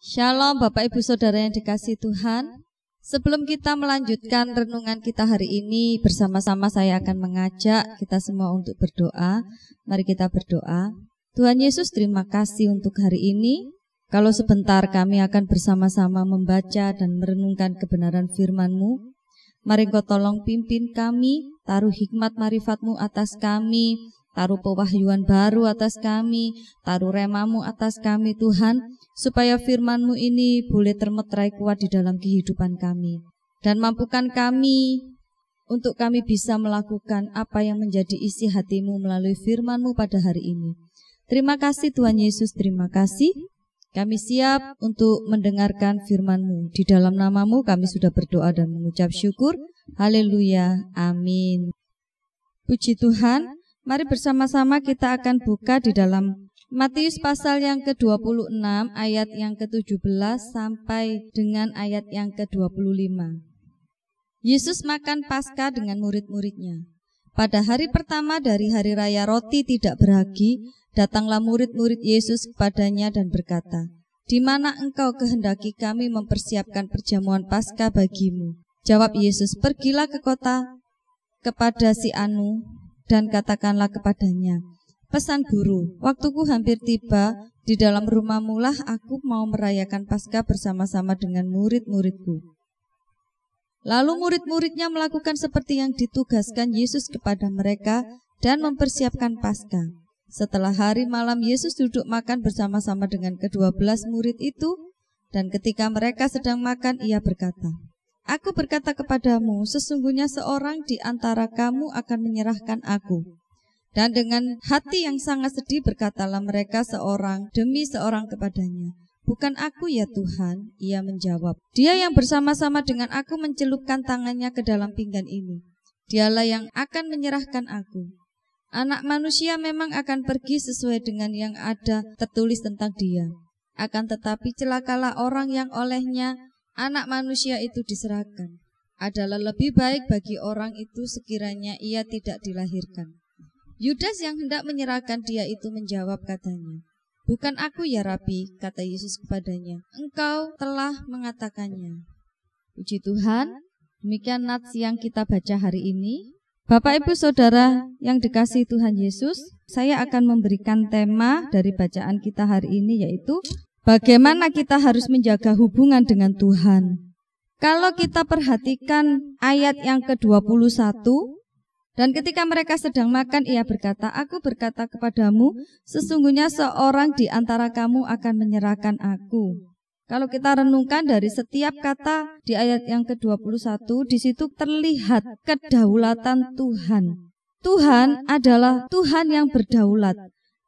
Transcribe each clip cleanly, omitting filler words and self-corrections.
Shalom Bapak Ibu Saudara yang dikasihi Tuhan. Sebelum kita melanjutkan renungan kita hari ini, bersama-sama saya akan mengajak kita semua untuk berdoa. Mari kita berdoa. Tuhan Yesus, terima kasih untuk hari ini. Kalau sebentar kami akan bersama-sama membaca dan merenungkan kebenaran firman-Mu. Mari Engkau tolong pimpin kami, taruh hikmat marifat-Mu atas kami, taruh pewahyuan baru atas kami, taruh rema-Mu atas kami Tuhan, supaya firman-Mu ini boleh termeterai kuat di dalam kehidupan kami. Dan mampukan kami untuk kami bisa melakukan apa yang menjadi isi hati-Mu melalui firman-Mu pada hari ini. Terima kasih Tuhan Yesus, terima kasih. Kami siap untuk mendengarkan firman-Mu. Di dalam nama-Mu kami sudah berdoa dan mengucap syukur. Haleluya, amin. Puji Tuhan. Mari bersama-sama kita akan buka di dalam Matius pasal yang ke-26 ayat yang ke-17 sampai dengan ayat yang ke-25. Yesus makan Paskah dengan murid-muridnya. Pada hari pertama dari hari raya roti tidak beragi, datanglah murid-murid Yesus kepadanya dan berkata, "Di mana engkau kehendaki kami mempersiapkan perjamuan Paskah bagimu?" Jawab Yesus, "Pergilah ke kota kepada si Anu dan katakanlah kepadanya, pesan guru, waktuku hampir tiba, di dalam rumahmu lah aku mau merayakan Paskah bersama-sama dengan murid-muridku." Lalu murid-muridnya melakukan seperti yang ditugaskan Yesus kepada mereka dan mempersiapkan Paskah. Setelah hari malam Yesus duduk makan bersama-sama dengan ke-12 murid itu, dan ketika mereka sedang makan ia berkata, "Aku berkata kepadamu, sesungguhnya seorang di antara kamu akan menyerahkan aku." Dan dengan hati yang sangat sedih berkatalah mereka seorang demi seorang kepadanya, "Bukan aku ya Tuhan." Ia menjawab, "Dia yang bersama-sama dengan aku mencelupkan tangannya ke dalam pinggan ini. Dialah yang akan menyerahkan aku. Anak manusia memang akan pergi sesuai dengan yang ada tertulis tentang dia. Akan tetapi celakalah orang yang olehnya Anak manusia itu diserahkan. Adalah lebih baik bagi orang itu sekiranya ia tidak dilahirkan." Yudas yang hendak menyerahkan dia itu menjawab katanya, "Bukan aku ya Rabi," kata Yesus kepadanya, "Engkau telah mengatakannya." Puji Tuhan, demikian nats yang kita baca hari ini. Bapak Ibu Saudara yang dikasihi Tuhan Yesus, saya akan memberikan tema dari bacaan kita hari ini, yaitu bagaimana kita harus menjaga hubungan dengan Tuhan. Kalau kita perhatikan ayat yang ke-21, dan ketika mereka sedang makan, ia berkata, "Aku berkata kepadamu, sesungguhnya seorang di antara kamu akan menyerahkan aku." Kalau kita renungkan dari setiap kata di ayat yang ke-21, di situ terlihat kedaulatan Tuhan. Tuhan adalah Tuhan yang berdaulat.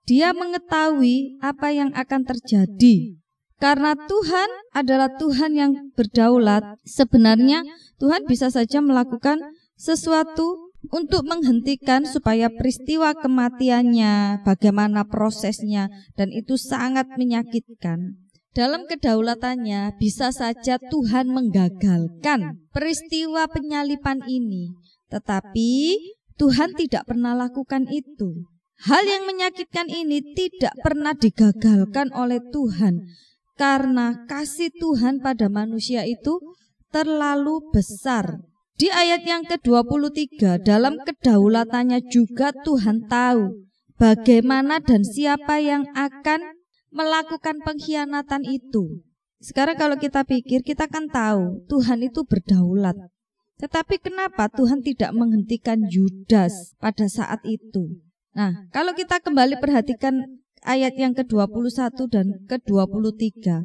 Dia mengetahui apa yang akan terjadi. Karena Tuhan adalah Tuhan yang berdaulat, sebenarnya Tuhan bisa saja melakukan sesuatu untuk menghentikan supaya peristiwa kematiannya, bagaimana prosesnya, dan itu sangat menyakitkan. Dalam kedaulatannya bisa saja Tuhan menggagalkan peristiwa penyaliban ini, tetapi Tuhan tidak pernah lakukan itu. Hal yang menyakitkan ini tidak pernah digagalkan oleh Tuhan, karena kasih Tuhan pada manusia itu terlalu besar. Di ayat yang ke-23, dalam kedaulatannya juga Tuhan tahu bagaimana dan siapa yang akan melakukan pengkhianatan itu. Sekarang kalau kita pikir, kita kan tahu Tuhan itu berdaulat. Tetapi kenapa Tuhan tidak menghentikan Yudas pada saat itu? Nah, kalau kita kembali perhatikan ayat yang ke-21 dan ke-23,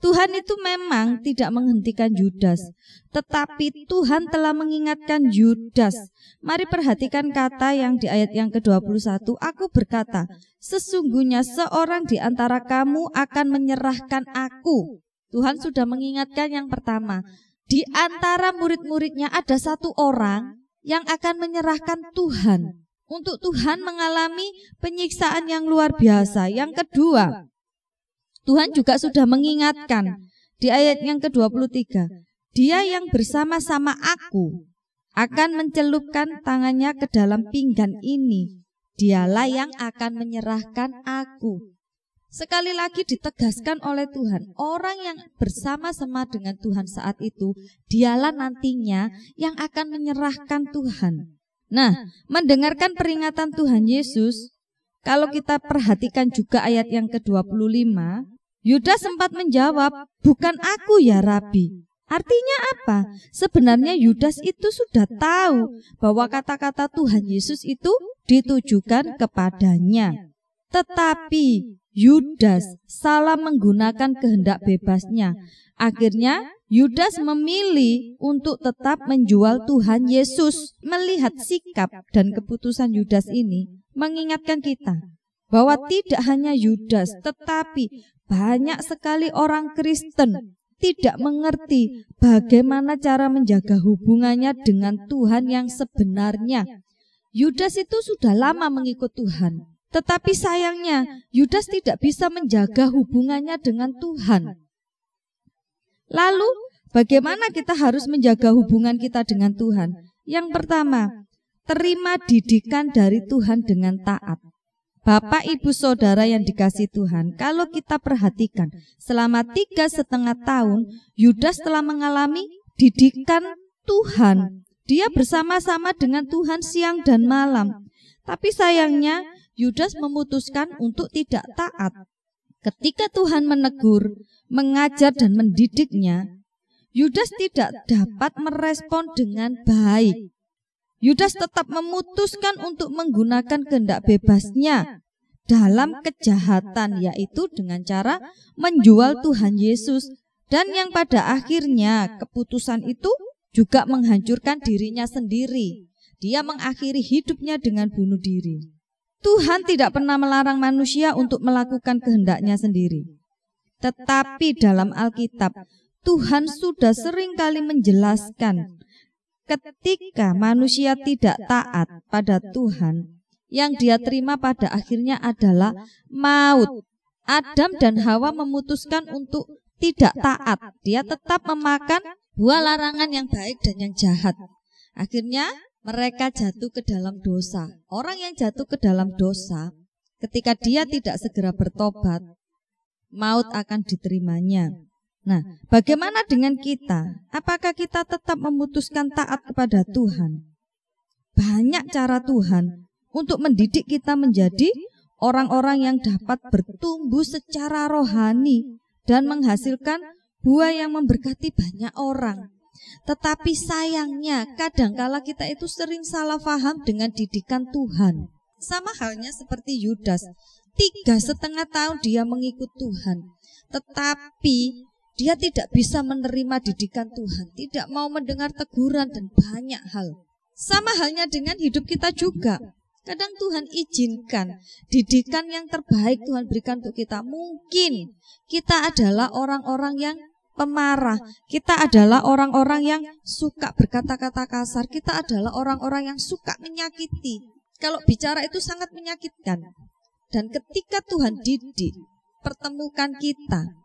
Tuhan itu memang tidak menghentikan Yudas, tetapi Tuhan telah mengingatkan Yudas. Mari perhatikan kata yang di ayat yang ke-21, "Aku berkata, sesungguhnya seorang di antara kamu akan menyerahkan aku." Tuhan sudah mengingatkan yang pertama, di antara murid-muridnya ada satu orang yang akan menyerahkan Tuhan. Untuk Tuhan mengalami penyiksaan yang luar biasa. Yang kedua, Tuhan juga sudah mengingatkan di ayat yang ke-23, "Dia yang bersama-sama aku akan mencelupkan tangannya ke dalam pinggan ini. Dialah yang akan menyerahkan aku." Sekali lagi ditegaskan oleh Tuhan, orang yang bersama-sama dengan Tuhan saat itu, dialah nantinya yang akan menyerahkan Tuhan. Nah, mendengarkan peringatan Tuhan Yesus, kalau kita perhatikan juga ayat yang ke-25, Yudas sempat menjawab, "Bukan aku ya Rabi." Artinya apa? Sebenarnya Yudas itu sudah tahu bahwa kata-kata Tuhan Yesus itu ditujukan kepadanya. Tetapi Yudas salah menggunakan kehendak bebasnya. Akhirnya Yudas memilih untuk tetap menjual Tuhan Yesus. Melihat sikap dan keputusan Yudas ini mengingatkan kita bahwa tidak hanya Yudas, tetapi banyak sekali orang Kristen tidak mengerti bagaimana cara menjaga hubungannya dengan Tuhan yang sebenarnya. Yudas itu sudah lama mengikut Tuhan, tetapi sayangnya Yudas tidak bisa menjaga hubungannya dengan Tuhan. Lalu bagaimana kita harus menjaga hubungan kita dengan Tuhan? Yang pertama, terima didikan dari Tuhan dengan taat. Bapak, Ibu, Saudara yang dikasihi Tuhan, kalau kita perhatikan selama 3,5 tahun Yudas telah mengalami didikan Tuhan. Dia bersama-sama dengan Tuhan siang dan malam. Tapi sayangnya Yudas memutuskan untuk tidak taat. Ketika Tuhan menegur, mengajar dan mendidiknya, Yudas tidak dapat merespon dengan baik. Yudas tetap memutuskan untuk menggunakan kehendak bebasnya dalam kejahatan, yaitu dengan cara menjual Tuhan Yesus. Dan yang pada akhirnya keputusan itu juga menghancurkan dirinya sendiri. Dia mengakhiri hidupnya dengan bunuh diri. Tuhan tidak pernah melarang manusia untuk melakukan kehendaknya sendiri. Tetapi dalam Alkitab, Tuhan sudah sering kali menjelaskan ketika manusia tidak taat pada Tuhan, yang dia terima pada akhirnya adalah maut. Adam dan Hawa memutuskan untuk tidak taat. Dia tetap memakan buah larangan yang baik dan yang jahat. Akhirnya mereka jatuh ke dalam dosa. Orang yang jatuh ke dalam dosa, ketika dia tidak segera bertobat, maut akan diterimanya. Nah, bagaimana dengan kita? Apakah kita tetap memutuskan taat kepada Tuhan? Banyak cara Tuhan untuk mendidik kita menjadi orang-orang yang dapat bertumbuh secara rohani dan menghasilkan buah yang memberkati banyak orang. Tetapi sayangnya kadangkala kita itu sering salah paham dengan didikan Tuhan. Sama halnya seperti Yudas, 3,5 tahun dia mengikut Tuhan, tetapi dia tidak bisa menerima didikan Tuhan, tidak mau mendengar teguran dan banyak hal. Sama halnya dengan hidup kita juga. Kadang Tuhan izinkan didikan yang terbaik Tuhan berikan untuk kita. Mungkin kita adalah orang-orang yang pemarah, kita adalah orang-orang yang suka berkata-kata kasar, kita adalah orang-orang yang suka menyakiti. Kalau bicara itu sangat menyakitkan. Dan ketika Tuhan didik, pertemukan kita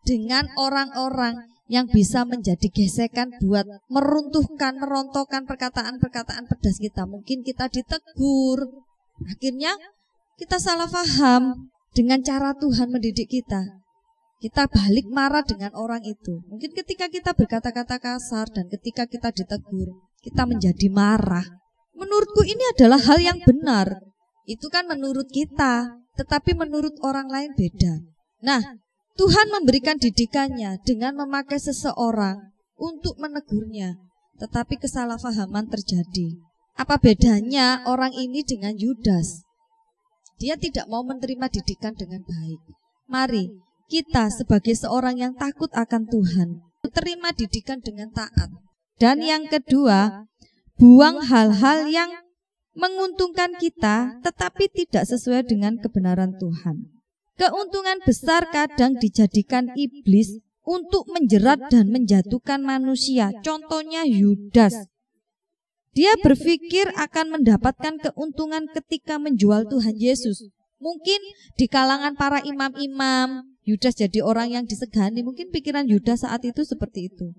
dengan orang-orang yang bisa menjadi gesekan buat meruntuhkan, merontokkan perkataan-perkataan pedas kita. Mungkin kita ditegur, akhirnya kita salah paham dengan cara Tuhan mendidik kita. Kita balik marah dengan orang itu. Mungkin ketika kita berkata-kata kasar dan ketika kita ditegur, kita menjadi marah. Menurutku ini adalah hal yang benar. Itu kan menurut kita, tetapi menurut orang lain beda. Nah, Tuhan memberikan didikannya dengan memakai seseorang untuk menegurnya, tetapi kesalahpahaman terjadi. Apa bedanya orang ini dengan Yudas? Dia tidak mau menerima didikan dengan baik. Mari kita sebagai seorang yang takut akan Tuhan, terima didikan dengan taat. Dan yang kedua, buang hal-hal yang menguntungkan kita tetapi tidak sesuai dengan kebenaran Tuhan. Keuntungan besar kadang dijadikan iblis untuk menjerat dan menjatuhkan manusia. Contohnya Yudas. Dia berpikir akan mendapatkan keuntungan ketika menjual Tuhan Yesus. Mungkin di kalangan para imam-imam, Yudas jadi orang yang disegani. Mungkin pikiran Yudas saat itu seperti itu.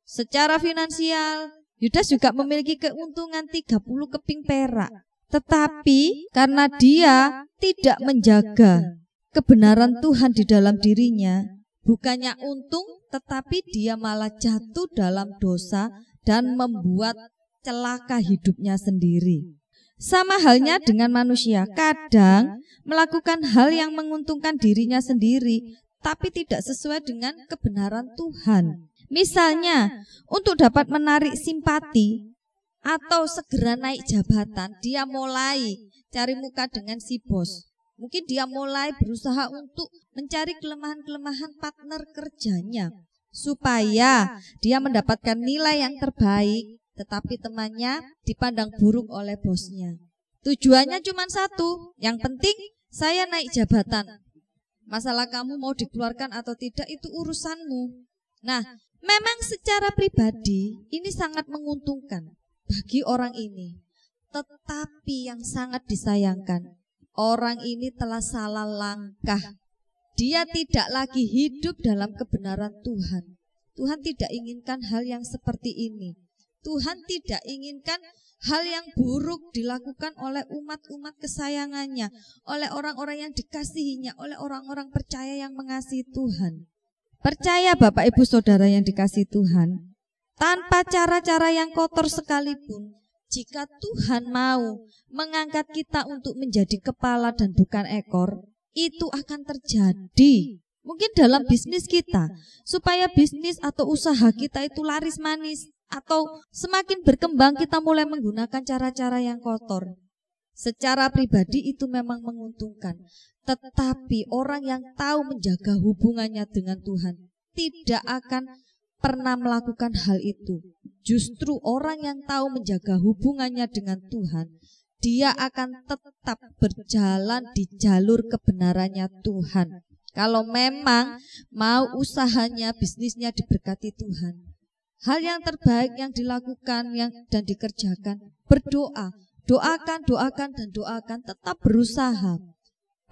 Secara finansial, Yudas juga memiliki keuntungan 30 keping perak. Tetapi karena dia tidak menjaga kebenaran Tuhan di dalam dirinya, bukannya untung, tetapi dia malah jatuh dalam dosa dan membuat celaka hidupnya sendiri. Sama halnya dengan manusia, kadang melakukan hal yang menguntungkan dirinya sendiri, tapi tidak sesuai dengan kebenaran Tuhan. Misalnya, untuk dapat menarik simpati atau segera naik jabatan, dia mulai cari muka dengan si bos. Mungkin dia mulai berusaha untuk mencari kelemahan-kelemahan partner kerjanya supaya dia mendapatkan nilai yang terbaik, tetapi temannya dipandang buruk oleh bosnya. Tujuannya cuma satu, yang penting saya naik jabatan. Masalah kamu mau dikeluarkan atau tidak itu urusanmu. Nah, memang secara pribadi ini sangat menguntungkan bagi orang ini. Tetapi yang sangat disayangkan, orang ini telah salah langkah. Dia tidak lagi hidup dalam kebenaran Tuhan. Tuhan tidak inginkan hal yang seperti ini. Tuhan tidak inginkan hal yang buruk dilakukan oleh umat-umat kesayangannya, oleh orang-orang yang dikasihinya, oleh orang-orang percaya yang mengasihi Tuhan. Percaya Bapak Ibu Saudara yang dikasihi Tuhan, tanpa cara-cara yang kotor sekalipun, jika Tuhan mau mengangkat kita untuk menjadi kepala dan bukan ekor, itu akan terjadi. Mungkin dalam bisnis kita, supaya bisnis atau usaha kita itu laris manis, atau semakin berkembang kita mulai menggunakan cara-cara yang kotor. Secara pribadi itu memang menguntungkan. Tetapi orang yang tahu menjaga hubungannya dengan Tuhan tidak akan pernah melakukan hal itu. Justru orang yang tahu menjaga hubungannya dengan Tuhan, dia akan tetap berjalan di jalur kebenarannya Tuhan. Kalau memang mau usahanya, bisnisnya diberkati Tuhan, hal yang terbaik yang dilakukan dan dikerjakan, berdoa. Doakan, dan doakan, tetap berusaha.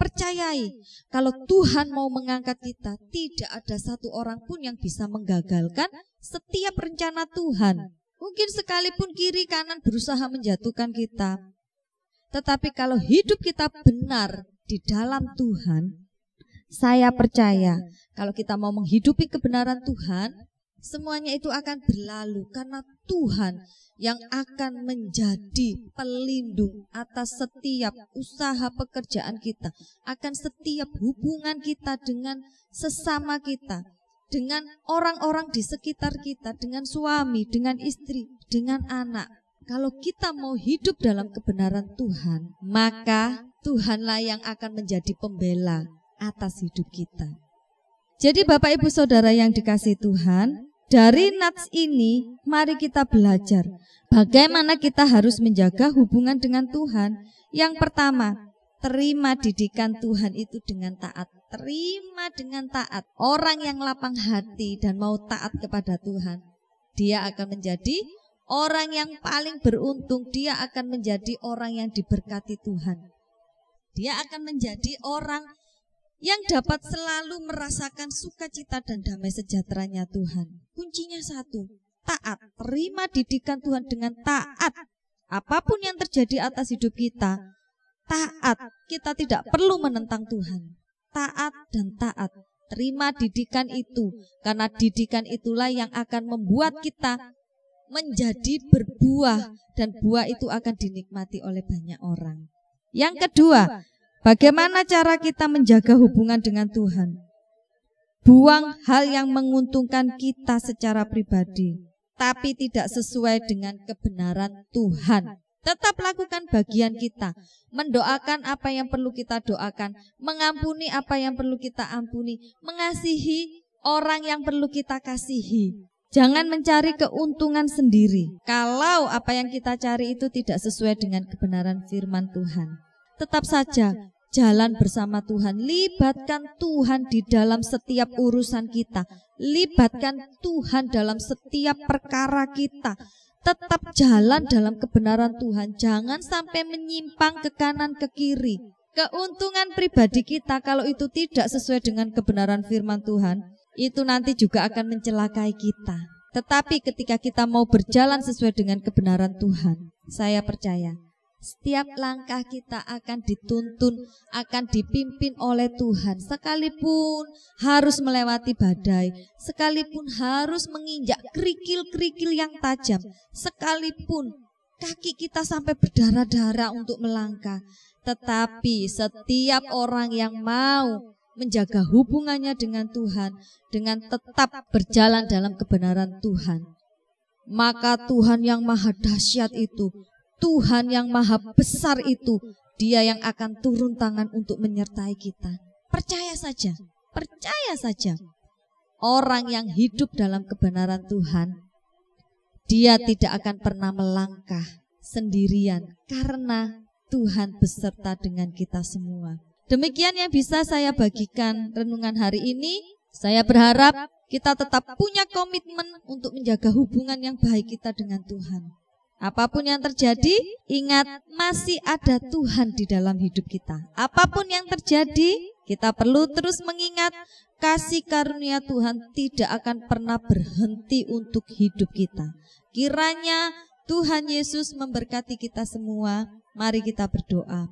Percayai, kalau Tuhan mau mengangkat kita, tidak ada satu orang pun yang bisa menggagalkan setiap rencana Tuhan. Mungkin sekalipun kiri kanan berusaha menjatuhkan kita, tetapi kalau hidup kita benar di dalam Tuhan, saya percaya kalau kita mau menghidupi kebenaran Tuhan, semuanya itu akan berlalu karena Tuhan yang akan menjadi pelindung atas setiap usaha pekerjaan kita, akan setiap hubungan kita dengan sesama kita, dengan orang-orang di sekitar kita, dengan suami, dengan istri, dengan anak. Kalau kita mau hidup dalam kebenaran Tuhan, maka Tuhanlah yang akan menjadi pembela atas hidup kita. Jadi Bapak Ibu Saudara yang dikasihi Tuhan, dari nats ini mari kita belajar bagaimana kita harus menjaga hubungan dengan Tuhan. Yang pertama, terima didikan Tuhan itu dengan taat. Terima dengan taat. Orang yang lapang hati dan mau taat kepada Tuhan, dia akan menjadi orang yang paling beruntung. Dia akan menjadi orang yang diberkati Tuhan. Dia akan menjadi orang yang dapat selalu merasakan sukacita dan damai sejahteranya Tuhan. Kuncinya satu, taat. Terima didikan Tuhan dengan taat. Apapun yang terjadi atas hidup kita, taat. Kita tidak perlu menentang Tuhan. Taat dan taat. Terima didikan itu, karena didikan itulah yang akan membuat kita menjadi berbuah, dan buah itu akan dinikmati oleh banyak orang. Yang kedua, bagaimana cara kita menjaga hubungan dengan Tuhan? Buang hal yang menguntungkan kita secara pribadi, tapi tidak sesuai dengan kebenaran Tuhan. Tetap lakukan bagian kita, mendoakan apa yang perlu kita doakan, mengampuni apa yang perlu kita ampuni, mengasihi orang yang perlu kita kasihi. Jangan mencari keuntungan sendiri. Kalau apa yang kita cari itu tidak sesuai dengan kebenaran firman Tuhan, tetap saja jalan bersama Tuhan, libatkan Tuhan di dalam setiap urusan kita, libatkan Tuhan dalam setiap perkara kita. Tetap jalan dalam kebenaran Tuhan, jangan sampai menyimpang ke kanan ke kiri. Keuntungan pribadi kita kalau itu tidak sesuai dengan kebenaran firman Tuhan, itu nanti juga akan mencelakai kita. Tetapi ketika kita mau berjalan sesuai dengan kebenaran Tuhan, saya percaya Setiap langkah kita akan dituntun, akan dipimpin oleh Tuhan. Sekalipun harus melewati badai, sekalipun harus menginjak kerikil-kerikil yang tajam, sekalipun kaki kita sampai berdarah-darah untuk melangkah. Tetapi setiap orang yang mau menjaga hubungannya dengan Tuhan, dengan tetap berjalan dalam kebenaran Tuhan, maka Tuhan yang maha dahsyat itu, Tuhan yang maha besar itu, Dia yang akan turun tangan untuk menyertai kita. Percaya saja, percaya saja. Orang yang hidup dalam kebenaran Tuhan, dia tidak akan pernah melangkah sendirian karena Tuhan beserta dengan kita semua. Demikian yang bisa saya bagikan renungan hari ini. Saya berharap kita tetap punya komitmen untuk menjaga hubungan yang baik kita dengan Tuhan. Apapun yang terjadi, ingat masih ada Tuhan di dalam hidup kita. Apapun yang terjadi, kita perlu terus mengingat kasih karunia Tuhan tidak akan pernah berhenti untuk hidup kita. Kiranya Tuhan Yesus memberkati kita semua. Mari kita berdoa.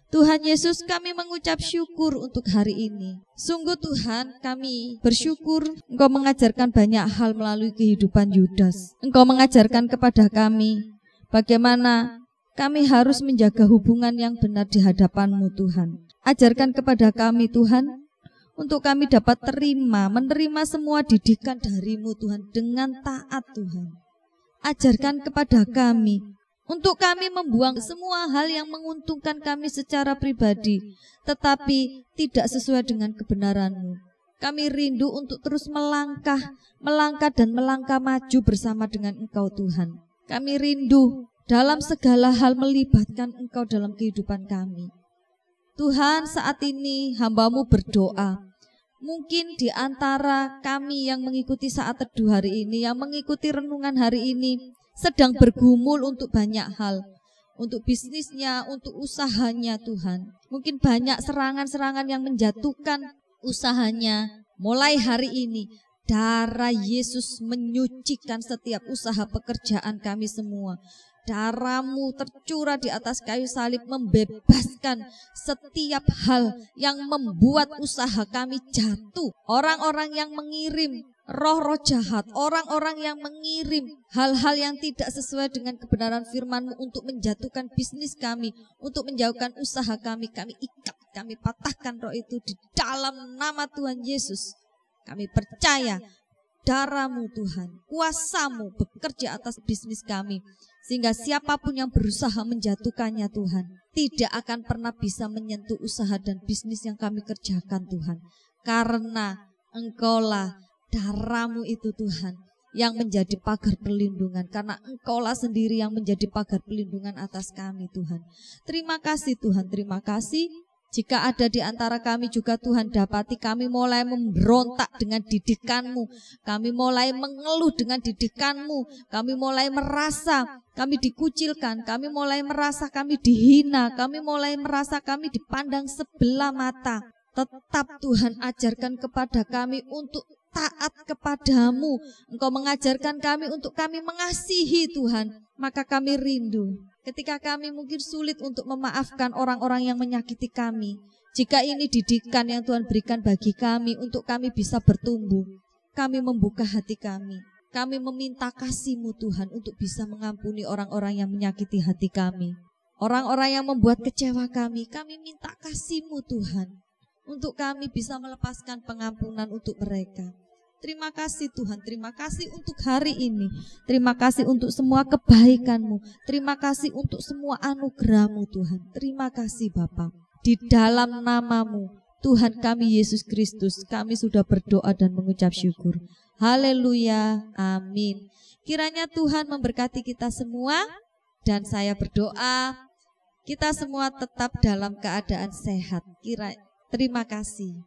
Tuhan Yesus, kami mengucap syukur untuk hari ini. Sungguh Tuhan, kami bersyukur Engkau mengajarkan banyak hal melalui kehidupan Yudas. Engkau mengajarkan kepada kami bagaimana kami harus menjaga hubungan yang benar di hadapan-Mu Tuhan. Ajarkan kepada kami Tuhan, untuk kami dapat menerima semua didikan dari-Mu Tuhan dengan taat Tuhan. Ajarkan kepada kami, untuk kami membuang semua hal yang menguntungkan kami secara pribadi, tetapi tidak sesuai dengan kebenaran-Mu. Kami rindu untuk terus melangkah dan melangkah maju bersama dengan Engkau Tuhan. Kami rindu dalam segala hal melibatkan Engkau dalam kehidupan kami. Tuhan, saat ini hamba-Mu berdoa. Mungkin di antara kami yang mengikuti saat teduh hari ini, yang mengikuti renungan hari ini, sedang bergumul untuk banyak hal. Untuk bisnisnya, untuk usahanya Tuhan. Mungkin banyak serangan-serangan yang menjatuhkan usahanya. Mulai hari ini, darah Yesus menyucikan setiap usaha pekerjaan kami semua. Darah-Mu tercurah di atas kayu salib membebaskan setiap hal yang membuat usaha kami jatuh. Orang-orang yang mengirim roh-roh jahat, orang-orang yang mengirim hal-hal yang tidak sesuai dengan kebenaran firman-Mu untuk menjatuhkan bisnis kami, untuk menjauhkan usaha kami ikat, kami patahkan roh itu di dalam nama Tuhan Yesus. Kami percaya darah-Mu Tuhan, kuasa-Mu bekerja atas bisnis kami, sehingga siapapun yang berusaha menjatuhkannya Tuhan, tidak akan pernah bisa menyentuh usaha dan bisnis yang kami kerjakan Tuhan. Karena Engkau-lah, darah-Mu itu Tuhan, yang menjadi pagar perlindungan. Karena Engkau-lah sendiri yang menjadi pagar perlindungan atas kami Tuhan. Terima kasih Tuhan, terima kasih. Jika ada di antara kami juga Tuhan dapati kami mulai memberontak dengan didikan-Mu, kami mulai mengeluh dengan didikan-Mu, kami mulai merasa kami dikucilkan, kami mulai merasa kami dihina, kami mulai merasa kami dipandang sebelah mata. Tetap Tuhan ajarkan kepada kami untuk taat kepada-Mu. Engkau mengajarkan kami untuk kami mengasihi Tuhan. Maka kami rindu ketika kami mungkin sulit untuk memaafkan orang-orang yang menyakiti kami. Jika ini didikan yang Tuhan berikan bagi kami untuk kami bisa bertumbuh, kami membuka hati kami. Kami meminta kasih-Mu Tuhan untuk bisa mengampuni orang-orang yang menyakiti hati kami. Orang-orang yang membuat kecewa kami minta kasih-Mu Tuhan, untuk kami bisa melepaskan pengampunan untuk mereka. Terima kasih Tuhan, terima kasih untuk hari ini. Terima kasih untuk semua kebaikan-Mu. Terima kasih untuk semua anugerah-Mu Tuhan. Terima kasih Bapa. Di dalam nama-Mu Tuhan kami Yesus Kristus, kami sudah berdoa dan mengucap syukur. Haleluya, amin. Kiranya Tuhan memberkati kita semua. Dan saya berdoa kita semua tetap dalam keadaan sehat. Terima kasih.